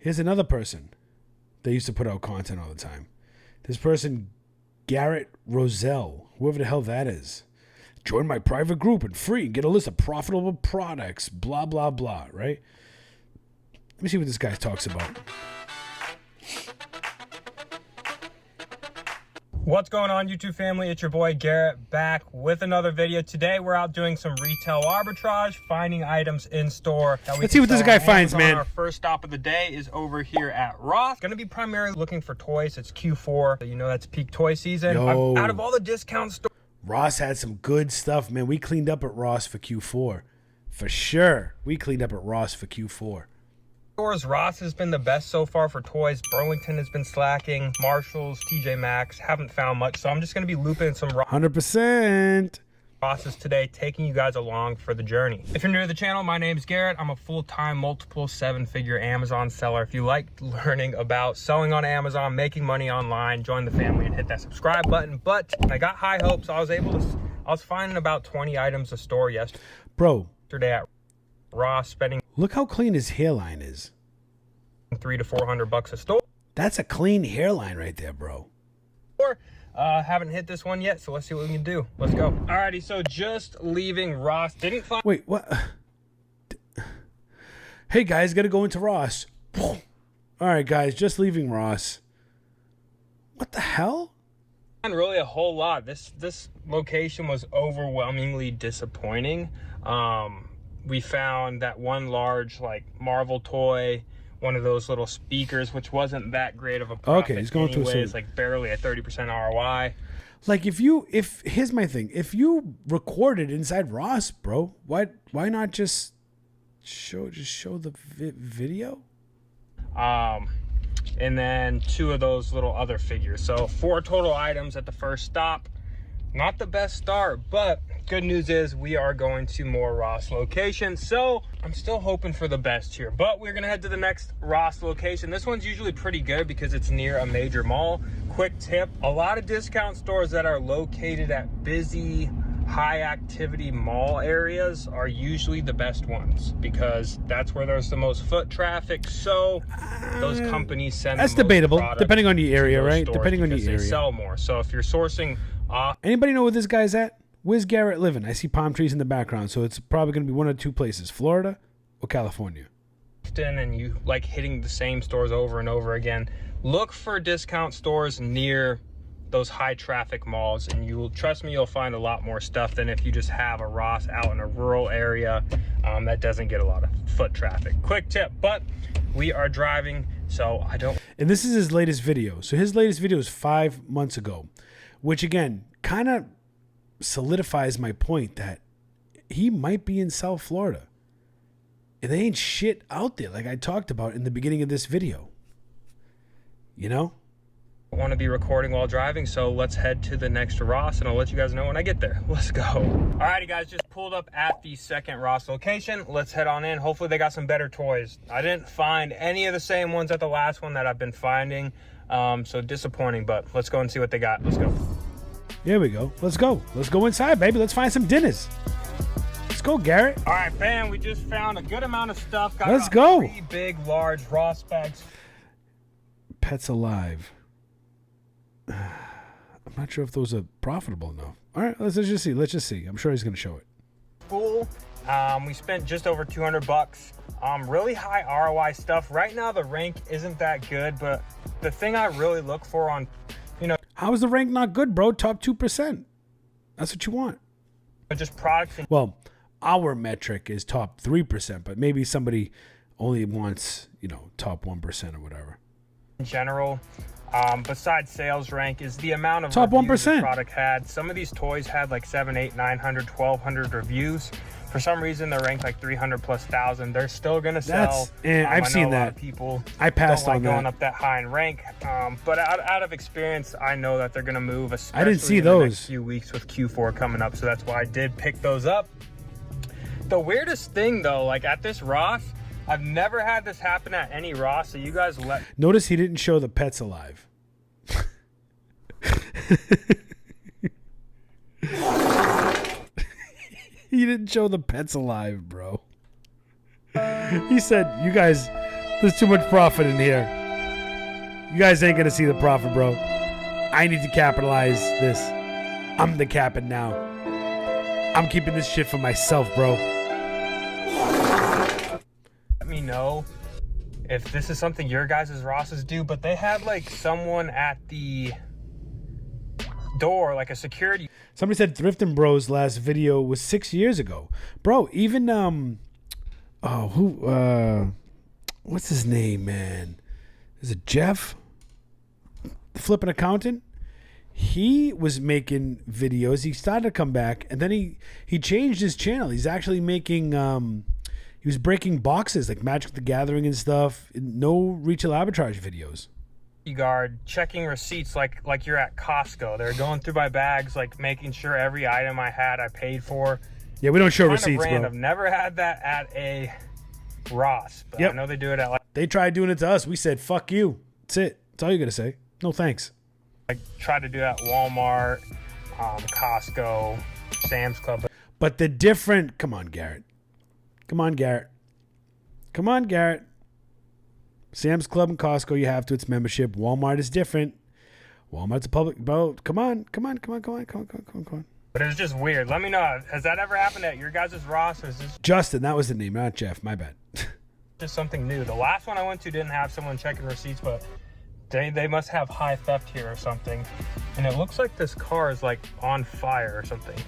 Here's another person that used to put out content all the time. This person, Garrett Roselle, whoever the hell that is. Join my private group and free. Get a list of profitable products. Blah, blah, blah. Right? Let me see what this guy talks about. What's going on, YouTube family? It's your boy Garrett back with another video. Today we're out doing some retail arbitrage, finding items in store. Let's see what this guy finds, man. Our first stop of the day is over here at Ross. Gonna be primarily looking for toys. It's Q4, so you know that's peak toy season. Out of all the discount stores, Ross had some good stuff, man. We cleaned up at Ross for Q4. For sure. We cleaned up at Ross for Q4. Ross has been the best so far for toys. Burlington has been slacking. Marshalls, TJ Maxx, haven't found much. So I'm just going to be looping some 100%. Rosses today, taking you guys along for the journey. If you're new to the channel, my name is Garrett. I'm a full-time, multiple seven-figure Amazon seller. If you like learning about selling on Amazon, making money online, join the family and hit that subscribe button. But I got high hopes. I was finding about 20 items a store yesterday. Bro. At Ross, spending. Look how clean his hairline is. $300 to $400 a store. That's a clean hairline right there, bro. Haven't hit this one yet, so let's see what we can do. Let's go. Alrighty, so just leaving Ross. Didn't find. Wait, what? Hey guys, gotta go into Ross. All right, guys, just leaving Ross. What the hell? Really a whole lot. This location was overwhelmingly disappointing. We found that one large like Marvel toy, one of those little speakers, which wasn't that great of a profit. Okay, he's going anyways, to like barely a 30% ROI. Like here's my thing. If you recorded inside Ross, bro, why not just show the video? And then 2 of those little other figures. So 4 total items at the first stop. Not the best start, but good news is we are going to more Ross locations. So I'm still hoping for the best here, but we're gonna head to the next Ross location. This one's usually pretty good because it's near a major mall. Quick tip, a lot of discount stores that are located at busy, high activity mall areas are usually the best ones because that's where there's the most foot traffic. So those companies send that's debatable depending on the area, right? Depending on the area, they sell more. So if you're sourcing anybody know where this guy's at? Where's Garrett living? I see palm trees in the background, so it's probably going to be one of 2 places, Florida or California. And you like hitting the same stores over and over again. Look for discount stores near those high traffic malls, and you will trust me, you'll find a lot more stuff than if you just have a Ross out in a rural area that doesn't get a lot of foot traffic. Quick tip, but we are driving, so I don't. And this is his latest video. So his latest video is 5 months ago, which again kind of solidifies my point that he might be in South Florida. And there ain't shit out there like I talked about in the beginning of this video. You know? I want to be recording while driving, so let's head to the next Ross and I'll let you guys know when I get there. Let's go. Alrighty guys, just pulled up at the second Ross location. Let's head on in. Hopefully they got some better toys. I didn't find any of the same ones at the last one that I've been finding. So disappointing, but let's go and see what they got. Let's go. Here we go. Let's go. Let's go inside, baby. Let's find some dinners. Let's go, Garrett. All right, fam. We just found a good amount of stuff. Let's go. 3 big, large Ross bags. Pets Alive. I'm not sure if those are profitable enough. All right, let's just see. Let's just see. I'm sure he's going to show it. Cool. We spent just over $200. Really high ROI stuff. Right now, the rank isn't that good, but the thing I really look for on, how is the rank not good, bro? Top 2%. That's what you want. Just products. Well, our metric is top 3%, but maybe somebody only wants, top 1% or whatever. In general, besides sales rank, is the amount of top 1% the product had. Some of these toys had like 700, 800, 900, 1,200 reviews. For some reason, they're ranked like 300 plus thousand. They're still gonna sell. I've seen that. People I passed don't like on that. going up that high in rank. But out of experience, I know that they're gonna move. Especially I didn't see in those. the next few weeks with Q4 coming up. So that's why I did pick those up. The weirdest thing though, like at this Ross, I've never had this happen at any Ross. So you guys notice he didn't show the Pets Alive. He didn't show the Pets Alive, bro. He said, you guys There's too much profit in here. You guys ain't gonna see the profit, bro. I need to capitalize this. I'm the capping now. I'm keeping this shit for myself, bro. Let me know if this is something your guys' Rosses do, but they had like someone at the door, like a security. Somebody said Thrifting Bros last video was 6 years ago. Bro, even what's his name, man? Is it Jeff? The flipping accountant? He was making videos. He started to come back, and then he changed his channel. He's actually making he was breaking boxes like Magic the Gathering and stuff. No retail arbitrage videos. Guard checking receipts like you're at Costco. They're going through my bags, like making sure every item I had I paid for. Yeah, we don't show Kind receipts, of random. bro. Never had that at a Ross, but Yep. I know they do it at like They tried doing it to us. We said, fuck you. That's it. That's all you got to say. No thanks. try to do it at Walmart, Costco, Sam's Club. But the different... Come on, Garrett. Come on, Garrett. Come on, Garrett. Sam's Club and Costco, you have to. It's membership. Walmart is different. Walmart's a public... Bro, come on. But it was just weird. Let me know. Has that ever happened at your guys' Ross, or is this Justin, that was the name, not Jeff. My bad. just something new? The last one I went to didn't have someone checking receipts, but they must have high theft here or something. And it looks like this car is like on fire or something.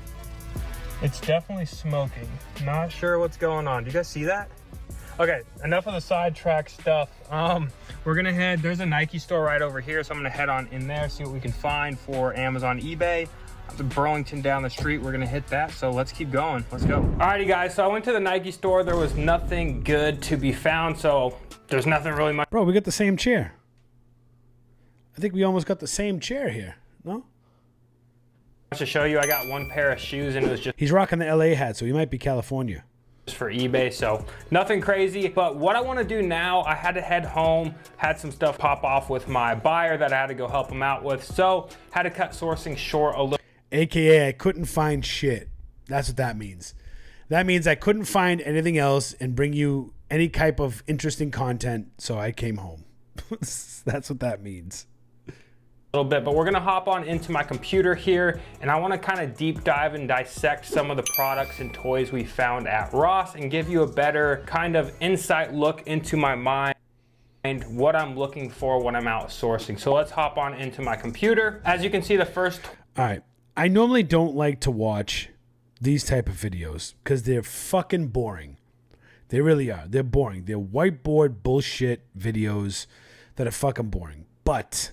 It's definitely smoking. Not sure what's going on. Do you guys see that? Okay, enough of the sidetrack stuff. We're gonna head, there's a Nike store right over here, so I'm gonna head on in there, see what we can find for Amazon, eBay. The Burlington down the street, we're gonna hit that, so let's keep going. Let's go. Alrighty guys, so I went to the Nike store. There was nothing good to be found, so there's nothing really much. Bro, we got the same chair. I think we almost got the same chair here. No? To show you, I got one pair of shoes and it was just He's rocking the LA hat, so he might be California. for eBay, so nothing crazy. But what I want to do now, I had to head home, had some stuff pop off with my buyer that I had to go help him out with, so had to cut sourcing short a little. AKA, I couldn't find shit. That's what that means. That means I couldn't find anything else and bring you any type of interesting content, so I came home. That's what that means. Little bit, but we're gonna hop on into my computer here, and I want to kind of deep dive and dissect some of the products and toys we found at Ross and give you a better kind of insight look into my mind and what I'm looking for when I'm outsourcing. So let's hop on into my computer. As you can see, the first... All right. I normally don't like to watch these type of videos because they're fucking boring. They really are. They're boring. They're whiteboard bullshit videos that are fucking boring. But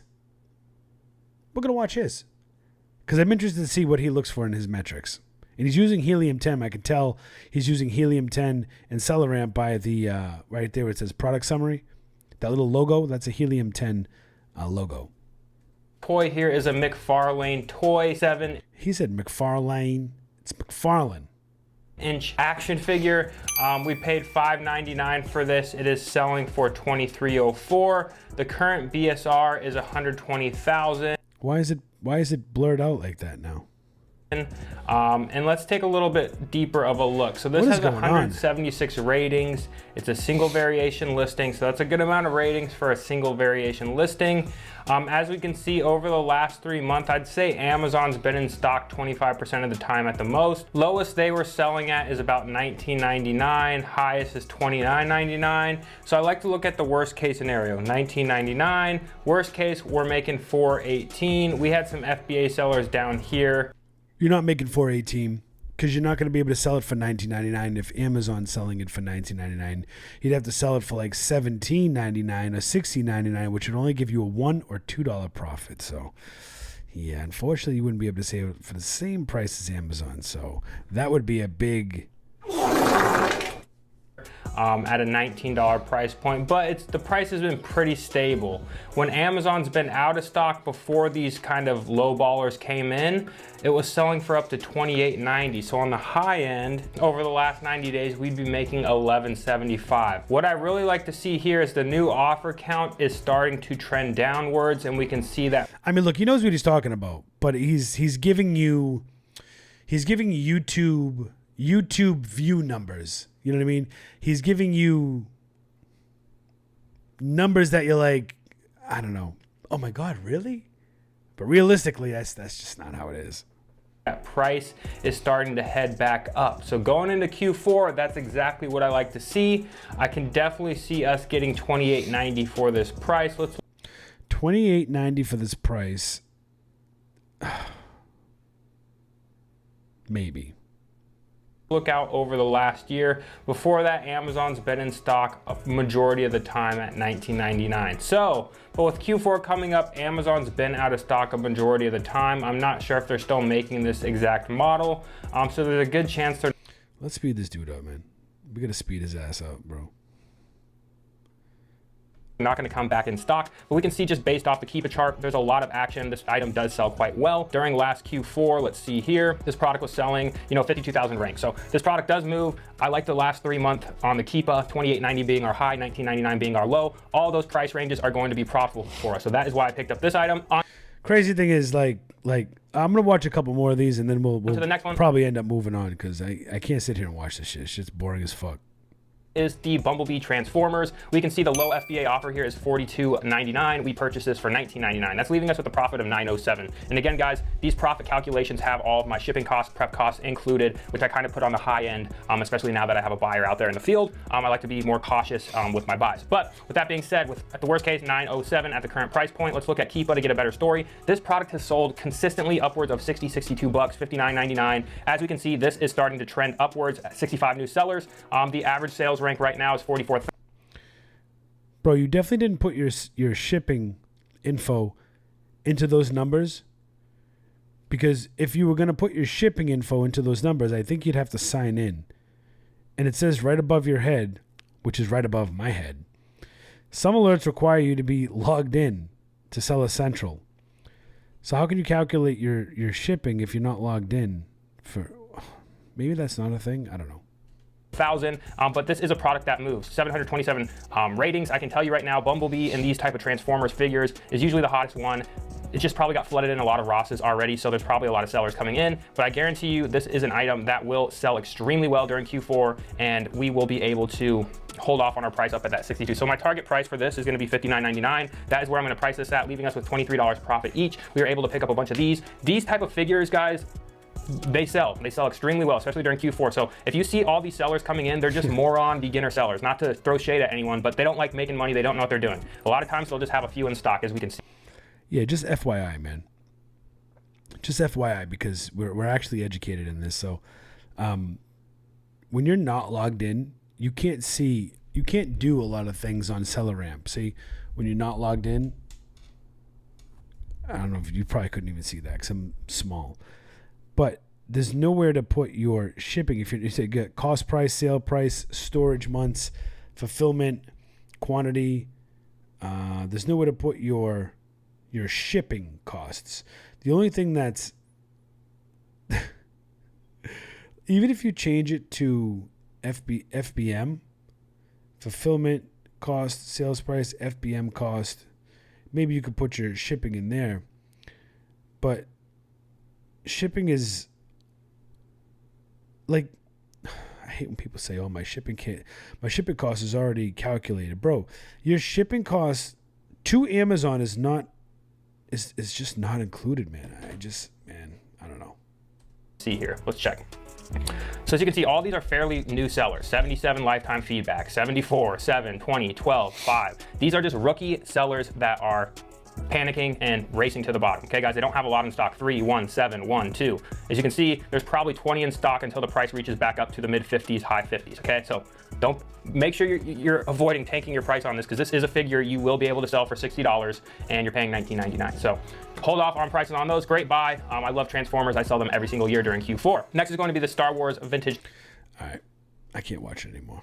we're going to watch his because I'm interested to see what he looks for in his metrics. And he's using helium-10. I can tell he's using helium-10 and Celeramp by the right there where it says product summary. That little logo, that's a helium-10 logo. toy here is a McFarlane toy 7. He said McFarlane. It's McFarlane. Inch action figure. We paid $5.99 for this. It is selling for $23.04. The current BSR is $120,000. Why is it blurred out like that now? And let's take a little bit deeper of a look. So this has 176 ratings. It's a single variation listing, so that's a good amount of ratings for a single variation listing. As we can see over the last 3 months, I'd say Amazon's been in stock 25% of the time at the most. Lowest they were selling at is about $19.99. Highest is $29.99. So I like to look at the worst case scenario, $19.99. Worst case, we're making $4.18. We had some FBA sellers down here. You're not making $4.18 because you're not going to be able to sell it for $19.99 if Amazon's selling it for $19.99. You'd have to sell it for like $17.99 or $16.99, which would only give you a $1 or $2 profit. So, yeah, unfortunately, you wouldn't be able to sell it for the same price as Amazon. So that would be a big... At a $19 price point, but the price has been pretty stable. When Amazon's been out of stock before these kind of low ballers came in, it was selling for up to $28.90. So on the high end, over the last 90 days, we'd be making $11.75. What I really like to see here is the new offer count is starting to trend downwards, and we can see that. I mean, look, he knows what he's talking about, but he's giving YouTube view numbers. You know what I mean? He's giving you numbers that you're like, I don't know. Oh my God, really? But realistically, that's just not how it is. That price is starting to head back up. So going into Q4, that's exactly what I like to see. I can definitely see us getting $28.90 for this price. Let's $28.90 for this price. Maybe. look out over the last year. Before that, Amazon's been in stock a majority of the time at $19.99. So, but with Q4 coming up, Amazon's been out of stock a majority of the time. I'm not sure if they're still making this exact model. So there's a good chance they're... Let's speed this dude up, man. We gotta speed his ass up, bro. not going to come back in stock, but we can see just based off the Keepa chart, there's a lot of action. This item does sell quite well. During last Q4, let's see here, this product was selling, 52,000 ranks. So this product does move. I like the last 3 months on the Keepa, $28.90 being our high, $19.99 being our low. All those price ranges are going to be profitable for us. So that is why I picked up this item. Crazy thing is, like I'm gonna watch a couple more of these, and then we'll to the next one. Probably end up moving on because I can't sit here and watch this shit. It's just boring as fuck. Is the Bumblebee Transformers. We can see the low FBA offer here is $42.99. We purchased this for $19.99. That's leaving us with a profit of $907. And again, guys, these profit calculations have all of my shipping costs, prep costs included, which I kind of put on the high end, especially now that I have a buyer out there in the field. I like to be more cautious with my buys. But with that being said, at the worst case, $907 at the current price point, let's look at Keepa to get a better story. This product has sold consistently upwards of $60, $62, $59.99. As we can see, this is starting to trend upwards at 65 new sellers. The average sales rank right now is 44. Bro, you definitely didn't put your shipping info into those numbers, because if you were going to put your shipping info into those numbers, I think you'd have to sign in. And it says right above your head, which is right above my head, some alerts require you to be logged in to Seller Central. So how can you calculate your shipping if you're not logged in? Maybe that's not a thing. I don't know. But this is a product that moves. 727 ratings. I can tell you right now, Bumblebee in these type of Transformers figures is usually the hottest one. It just probably got flooded in a lot of Rosses already, so there's probably a lot of sellers coming in. But I guarantee you, this is an item that will sell extremely well during Q4, and we will be able to hold off on our price up at that 62. So my target price for this is going to be $59.99. That is where I'm going to price this at, leaving us with $23 profit each. We were able to pick up a bunch of these. These type of figures, guys, they sell extremely well, especially during Q4. So if you see all these sellers coming in, they're just moron beginner sellers. Not to throw shade at anyone, but they don't like making money. They don't know what they're doing. A lot of times they'll just have a few in stock, as we can see. Yeah, just FYI, man. Just FYI, because we're actually educated in this. So when you're not logged in, you can't do a lot of things on Seller Ramp. See, when you're not logged in, I don't know if you probably couldn't even see that because I'm small. But there's nowhere to put your shipping. If you say get cost price, sale price, storage months, fulfillment, quantity, there's nowhere to put your shipping costs. The only thing that's even if you change it to FBM, fulfillment cost, sales price, FBM cost, maybe you could put your shipping in there, but shipping is like, I hate when people say, "Oh, my shipping cost is already calculated." Bro, your shipping cost to Amazon is just not included, man. I don't know. See here, let's check. So as you can see, all these are fairly new sellers. 77 lifetime feedback, 74, 7, 20, 12, 5. These are just rookie sellers that are panicking and racing to the bottom. Okay, guys, they don't have a lot in stock. 3, 1, 7, 1, 2. As you can see, there's probably 20 in stock until the price reaches back up to the mid 50s, high 50s. Okay, so make sure you're avoiding tanking your price on this, because this is a figure you will be able to sell for $60 and you're paying $19.99. So hold off on prices on those. Great buy. I love Transformers. I sell them every single year during Q4. Next is going to be the Star Wars Vintage. All right, I can't watch it anymore.